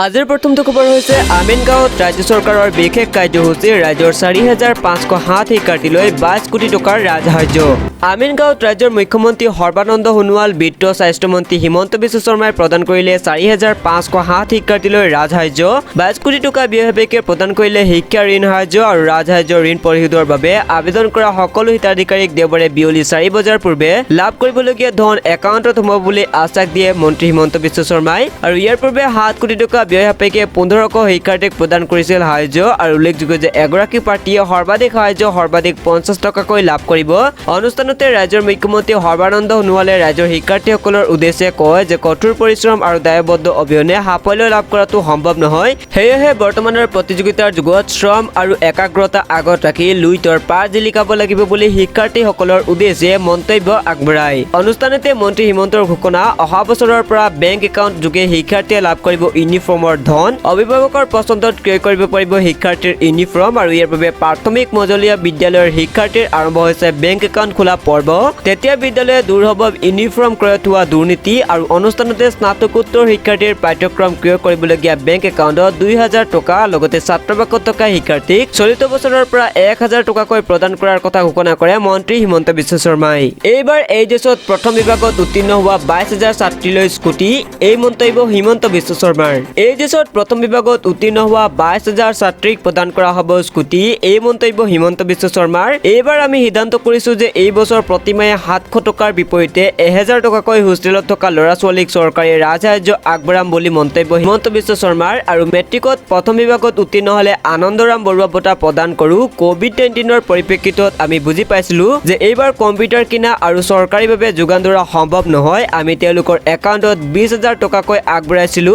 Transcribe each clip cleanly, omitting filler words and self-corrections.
আজিৰ প্ৰথমটো খবৰ হৈছে আমিনগাঁৱত ৰাজ্য চৰকাৰৰ বিশেষ কাৰ্যসূচী ৰাজ্যৰ ৪৫০৭ শিক্ষাৰ্থীলৈ ২২ কোটি টকাৰ ৰাজসাহায্য। আমিনগাঁৱত ৰাজ্যৰ মুখ্যমন্ত্ৰী সৰ্বানন্দ সোণোৱাল, বিত্ত স্বাস্থ্যমন্ত্ৰী হিমন্ত বিশ্ব শৰ্মাই প্ৰদান কৰিলে ৪৫০৭ শিক্ষাৰ্থীলৈ ৰাজসাহায্য। ২২ কোটি টকা ব্যয় সাপেক্ষে প্ৰদান কৰিলে শিক্ষা ঋণ সাহায্য আৰু ৰাজসাহায্য ঋণ পৰিশোধৰ বাবে আবেদন কৰা সকলো হিতাধিকাৰীক দেওবাৰে বিয়লি ৪ বজাৰ পূৰ্বে লাভ কৰিবলগীয়া ধন একাউণ্টত সোমাব বুলি আশ্বাস দিয়ে মন্ত্ৰী হিমন্ত বিশ্ব শৰ্মাই। আৰু ইয়াৰ পূৰ্বে ৭ কোটি টকা ব্যয় সাপেক্ষে ১৫০০ শিক্ষাৰ্থীক প্ৰদান কৰিছিল সাহায্য। আৰু উল্লেখযোগ্য যে এগৰাকী প্ৰাৰ্থীয়ে সৰ্বাধিক সাহায্য সৰ্বাধিক ৫০ টকাকৈ লাভ কৰিব। অনুষ্ঠানতে ৰাজ্যৰ মুখ্যমন্ত্ৰী সৰ্বানন্দ সোণোৱালে ৰাজ্যৰ শিক্ষাৰ্থীসকলৰ উদ্দেশ্যে কয় যে কঠোৰ পৰিশ্ৰম আৰু দায়বদ্ধ অবিহনে সাফল্য লাভ কৰাটো সম্ভৱ নহয়। সেয়েহে বৰ্তমানৰ প্ৰতিযোগিতাৰ যুগত শ্ৰম আৰু একাগ্ৰতা আগত ৰাখি লুইতৰ পাৰ জিলিকাব লাগিব বুলি শিক্ষাৰ্থীসকলৰ উদ্দেশ্যে মন্তব্য আগবঢ়ায়। অনুষ্ঠানতে মন্ত্ৰী হিমন্তৰ ঘোষণা, অহা বছৰৰ পৰা বেংক একাউণ্ট যোগে শিক্ষাৰ্থীয়ে লাভ কৰিব ইউনিফৰ্মৰ ধন। অভিভাৱকৰ পচন্দত ক্ৰয় কৰিব পাৰিব শিক্ষাৰ্থীৰ ইউনিফৰ্ম। আৰু ইয়াৰ বাবে প্ৰাথমিক মজলীয়া বিদ্যালয়ৰ শিক্ষাৰ্থীৰ আৰম্ভ হৈছে বেংক একাউণ্ট খোলা পৰ্ব। তেতিয়া বিদ্যালয়ে দূৰ হ'ব ইউনিফৰ্ম ক্ৰয়ত হোৱা দুৰ্নীতি। আৰু অনুষ্ঠানতে স্নাতকোত্তৰ শিক্ষাৰ্থীৰ পাঠ্যক্ৰম ক্ৰয় কৰিবলগীয়া বেংক একাউণ্টত ২০০০ টকা লগতে ছাত্ৰবাসত থকা শিক্ষাৰ্থীক চলিত বছৰৰ পৰা ১০০০ টকাকৈ প্ৰদান কৰাৰ কথা ঘোষণা কৰে মন্ত্ৰী হিমন্ত বিশ্ব শৰ্মাই। এইবাৰ এইচএছত প্ৰথম বিভাগত উত্তীৰ্ণ হোৱা ২২,০০০ ছাত্ৰীলৈ স্কুটি, এই মন্তব্য হিমন্ত বিশ্ব শৰ্মাৰ। এইচএছত প্ৰথম বিভাগত উত্তীৰ্ণ হোৱা ২২,০০০ ছাত্ৰীক প্ৰদান কৰা হ'ব স্কুটি, এই মন্তব্য হিমন্ত বিশ্ব শৰ্মাৰ। এইবাৰ আমি সিদ্ধান্ত কৰিছো যে এই বছৰ প্ৰতিমাহে ৭০০ টকাৰ বিপৰীতে ১০০০ টকাকৈ হোষ্টেলত থকা ল'ৰা-ছোৱালীক চৰকাৰী ৰাজসাহায্য আগবঢ়াম বুলি মন্তব্য হিমন্ত বিশ্ব শৰ্মাৰ। আৰু মেট্ৰিকত প্ৰথম বিভাগত উত্তীৰ্ণ হ'লে আনন্দৰাম বৰুৱা বঁটা প্ৰদান কৰোঁ। ক'ভিড-১৯ৰ পৰিপ্ৰেক্ষিতত আমি বুজি পাইছিলো যে এইবাৰ কম্পিউটাৰ কিনা আৰু চৰকাৰীভাৱে যোগান ধৰা সম্ভৱ নহয়। আমি তেওঁলোকৰ একাউণ্টত ২০,০০০ টকাকৈ আগবঢ়াইছিলো।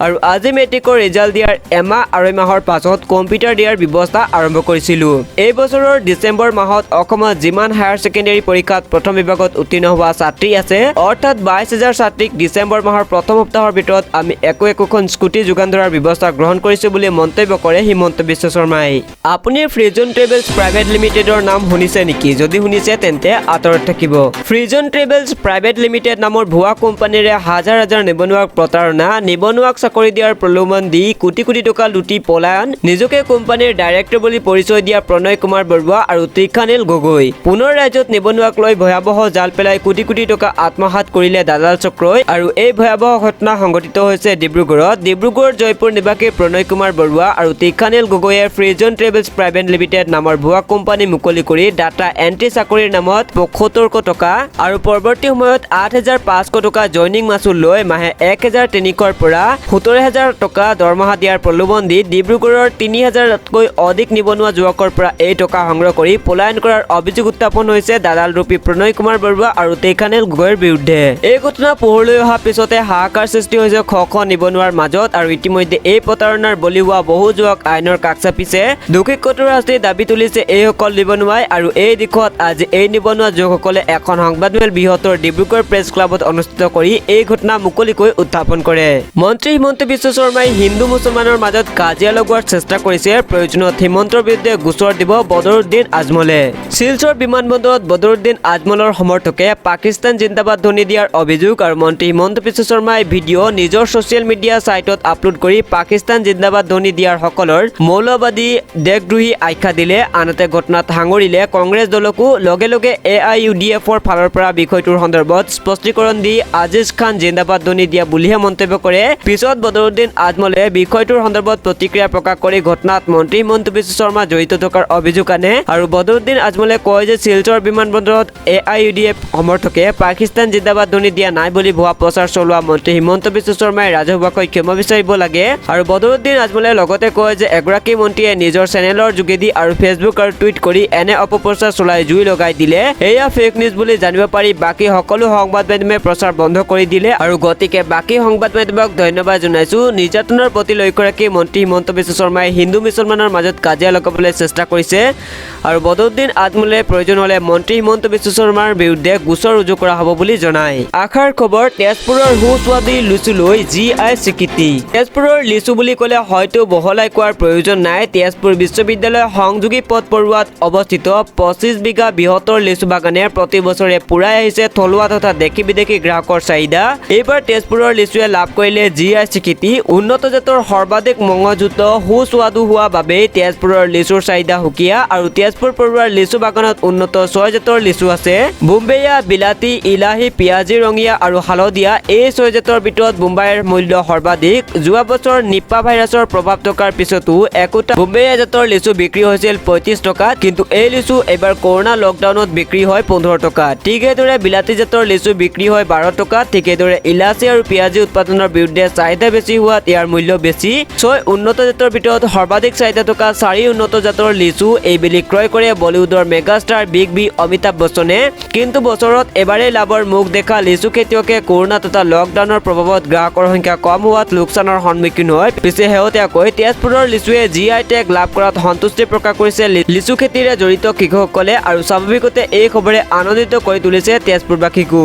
আৰু আজি মেট্ৰিকৰ ৰিজাল্ট দিয়াৰ এমাহ আঢ়ৈ মাহৰ পাছত কম্পিউটাৰ দিয়াৰ ব্যৱস্থা আৰম্ভ কৰিছিলো। এই বছৰৰ ডিচেম্বৰ মাহত অসমত যিমান হায়াৰ ছেকেণ্ডেৰী পৰীক্ষাত প্ৰথম বিভাগত উত্তীৰ্ণ হোৱা ছাত্ৰী আছে, অৰ্থাৎ ২২,০০০ ছাত্ৰীক ডিচেম্বৰ মাহৰ প্ৰথম সপ্তাহৰ ভিতৰত আমি একোখন স্কুটি যোগান ধৰাৰ ব্যৱস্থা গ্ৰহণ কৰিছো বুলি মন্তব্য কৰে হিমন্ত বিশ্ব শৰ্মাই। আপুনি ফ্ৰিজন ট্ৰেভেলছ প্ৰাইভেট লিমিটেডৰ নাম শুনিছে নেকি? যদি শুনিছে তেন্তে আঁতৰত থাকিব। ফ্ৰিজন ট্ৰেভেলছ প্ৰাইভেট লিমিটেড নামৰ ভুৱা কোম্পানীৰে হাজাৰ হাজাৰ নিবনুৱাক প্ৰতাৰণা, নিবনুৱাক চাকৰি দিয়াৰ প্ৰলোভন দি কোটি কোটি টকা লুটি পলায়ন, নিজকে কোম্পানীৰ ডাইৰেক্টৰ বুলি পৰিচয় দিয়া প্ৰণয় কুমাৰ বৰুৱা আৰু তৃষানীল গগৈ। পুনৰ ৰাজ্যত নিবনুৱাক লৈ ভয়াৱহ জাল পেলাই কোটি কোটি টকা আত্মসাৎ কৰিলে দালাল চক্ৰই। আৰু এই ভয়াৱহ ঘটনা সংঘটিত হৈছে ডিব্ৰুগড়ত। ডিব্ৰুগড় জয়পুৰ নিবাসী প্ৰণয় কুমাৰ বৰুৱা আৰু তৃষানীল গগৈয়ে ফ্ৰিজন ট্ৰেভেলছ প্ৰাইভেট লিমিটেড নামৰ ভুৱা কোম্পানী মুকলি কৰি ডাটা এণ্ট্ৰি চাকৰিৰ নামত ৭৫০০ টকা আৰু পৰৱৰ্তী সময়ত ৮৫০০ টকা জইনিং মাচুল লৈ মাহে ১,৩০০ৰ পৰা ১৭,০০০ টকা দৰমহা দিয়াৰ প্ৰলোভন দি ডিব্ৰুগড়ৰ ৩,০০০তকৈ অধিক নিবনুৱা যুৱকৰ পৰা এই টকা সংগ্ৰহ কৰি পলায়ন কৰাৰ অভিযোগ উত্থাপন হৈছে দালাল ৰূপী প্ৰণয় কুমাৰ বৰুৱা আৰু তৃষানীল গগৈৰ বিৰুদ্ধে। এই ঘটনা পোহৰলৈ অহাৰ পিছতে হাহাকাৰ সৃষ্টি হৈছে শ শ নিবনুৱাৰ মাজত। আৰু ইতিমধ্যে এই প্ৰতাৰণাৰ বলি হোৱা বহু যুৱক আইনৰ কাষ চাপিছে। দোষীক কঠোৰ শাস্তিৰ দাবী তুলিছে এইসকল নিবনুৱাই। আৰু এই দিশত আজি এই নিবনুৱা যুৱকসকলে এখন সংবাদমেল বৃহত্তৰ ডিব্ৰুগড় প্ৰেছ ক্লাবত অনুষ্ঠিত কৰি এই ঘটনা মুকলিকৈ উত্থাপন কৰে। মন্ত্ৰী হিমন্ত বিশ্ব শৰ্মাই হিন্দু মুছলমানৰ মাজত কাজিয়া লগোৱাৰ চেষ্টা কৰিছে। প্ৰয়োজনত হিমন্তৰ বিৰুদ্ধে গোচৰ দিব বদৰুদ্দিন আজমলে। শিলচৰ বিমানবন্দৰত বদৰুদ্দিন আজমলৰ সমৰ্থকে পাকিস্তান জিন্দাবাদ ধ্বনি দিয়াৰ অভিযোগ। আৰু মন্ত্ৰী হিমন্ত বিশ্ব শৰ্মাই ভিডিঅ' নিজৰ ছ'চিয়েল মিডিয়া ছাইটত আপলোড কৰি পাকিস্তান জিন্দাবাদ ধ্বনি দিয়াৰ সকলৰ মৌলবাদী দেশদ্ৰোহী আখ্যা দিলে। আনহাতে ঘটনাত সাঙুৰিলে কংগ্ৰেছ দলকো। লগে লগে AIUDFৰ ফালৰ পৰা বিষয়টোৰ সন্দৰ্ভত স্পষ্টীকৰণ দি আজিজ খান জিন্দাবাদ ধ্বনি দিয়া বুলিহে মন্তব্য কৰে। পিছত বদৰুদ্দিন আজমলে বিষয়টোৰ সন্দৰ্ভত প্ৰতিক্ৰিয়া প্ৰকাশ কৰি ঘটনাত মন্ত্ৰী হিমন্ত বিশ্ব শৰ্মা জড়িত থকাৰ অভিযোগ আনে। আৰু বদৰুদ্দিন আজমলে কয় যে শিলচৰ বিমানবন্দৰত AIUDF সমৰ্থকে পাকিস্তান জিন্দাবাদ ধ্বনি দিয়া নাই বুলি ভুৱা প্ৰচাৰ চলোৱা মন্ত্ৰী হিমন্ত বিশ্ব শৰ্মাই ৰাজহুৱাকৈ ক্ষমা বিচাৰিব লাগে। আৰু বদৰুদ্দিন আজমলে লগতে কয় যে এগৰাকী মন্ত্ৰীয়ে নিজৰ চেনেলৰ যোগেদি আৰু ফেচবুক আৰু টুইট কৰি এনে অপপ্ৰচাৰ চলাই জুই লগাই দিলে। এয়া ফেক নিউজ বুলি জানিব পাৰি বাকী সকলো সংবাদ মাধ্যমে প্ৰচাৰ বন্ধ কৰি দিলে। আৰু গতিকে বাকী সংবাদ মাধ্যমক ধন্যবাদ জনাইছো। নিৰ্যাতনৰ প্ৰতি লক্ষ্য ৰাখি মন্ত্ৰী হিমন্ত বিশ্ব শৰ্মাই হিন্দু মুছলমানৰ মাজত কাজিয়া লগাবলৈ চেষ্টা কৰিছে। আৰু বদৰুদ্দিন আজমলে প্ৰয়োজন হ'লে মন্ত্ৰী হিমন্ত বিশ্ব শৰ্মাৰ বিৰুদ্ধে গোচৰ ৰুজু কৰা হ'ব বুলি জনায়। আশাৰ খবৰ তেজপুৰৰ সুস্বাদী লিচুলৈ GI স্বীকৃতি। তেজপুৰৰ লিচু বুলি ক'লে হয়তো বহলাই কোৱাৰ প্ৰয়োজন নাই। তেজপুৰ বিশ্ববিদ্যালয় সংযোগী পথ পৰুৱাত অৱস্থিত 25 বিঘা বৃহত্তৰ লিচু বাগানে প্ৰতি বছৰে পুৰাই আহিছে থলুৱা তথা দেশী বিদেশী গ্ৰাহকৰ চাহিদা। এইবাৰ তেজপুৰৰ লিচুৱে লাভ কৰিলে GI স্বীকৃতি। উন্নত জাতৰ সৰ্বাধিক মঙহযুক্ত সুস্বাদু হোৱা বাবেই তেজপুৰৰ লিচুৰ চাহিদা সুকীয়া আৰু তেজপুৰ পৰুৱাৰ লিচু বাগানত উন্নত 6 জাতৰ লিচু আছে। বোম্বেয়া, বিলাতী, ইলাহী, পিয়াজী, ৰঙীয়া আৰু হালধীয়া এই 6 জাতৰ ভিতৰত বোম্বাইৰ মূল্য সৰ্বাধিক। যোৱা বছৰ নিপা ভাইৰাছৰ প্ৰভাৱ থকাৰ পিছতো একোটা বোম্বেয়া জাতৰ লিচু বিক্ৰী হৈছিল 35 টকাত, কিন্তু এই লিচু এবাৰ কৰোনা লকডাউনত বিক্ৰী হয় 15 টকাত। ঠিক এইদৰে বিলাতী জাতৰ লিচু বিক্ৰী হয় 12 টকাত। ঠিক এইদৰে ইলাচি আৰু পিয়াজী উৎপাদনৰ বিৰুদ্ধে চাহিদা বেছি হোৱাত ইয়াৰ মূল্য বেছি। 6 উন্নত জাতৰ ভিতৰত সৰ্বাধিক চাহিদা থকা 4 উন্নত জাতৰ লিচু এইবেলি ক্ৰয় কৰে বলিউডৰ মেগাষ্টাৰ বিগ বি অমিতাভ বচ্চনে। কিন্তু বছৰত এবাৰেই লাভৰ মুখ দেখা লিচু খেতিয়কে কৰোনা তথা লকডাউনৰ প্ৰভাৱত গ্ৰাহকৰ সংখ্যা কম হোৱাত লোকচানৰ সন্মুখীন হয়। পিছে শেহতীয়াকৈ তেজপুৰৰ লিচুৱে GI টেগ লাভ কৰাত সন্তুষ্টি প্ৰকাশ কৰিছে লিচু খেতিৰে জড়িত কৃষকসকলে আৰু স্বাভাৱিকতে এই খবৰে আনন্দিত কৰি তুলিছে তেজপুৰবাসীকো।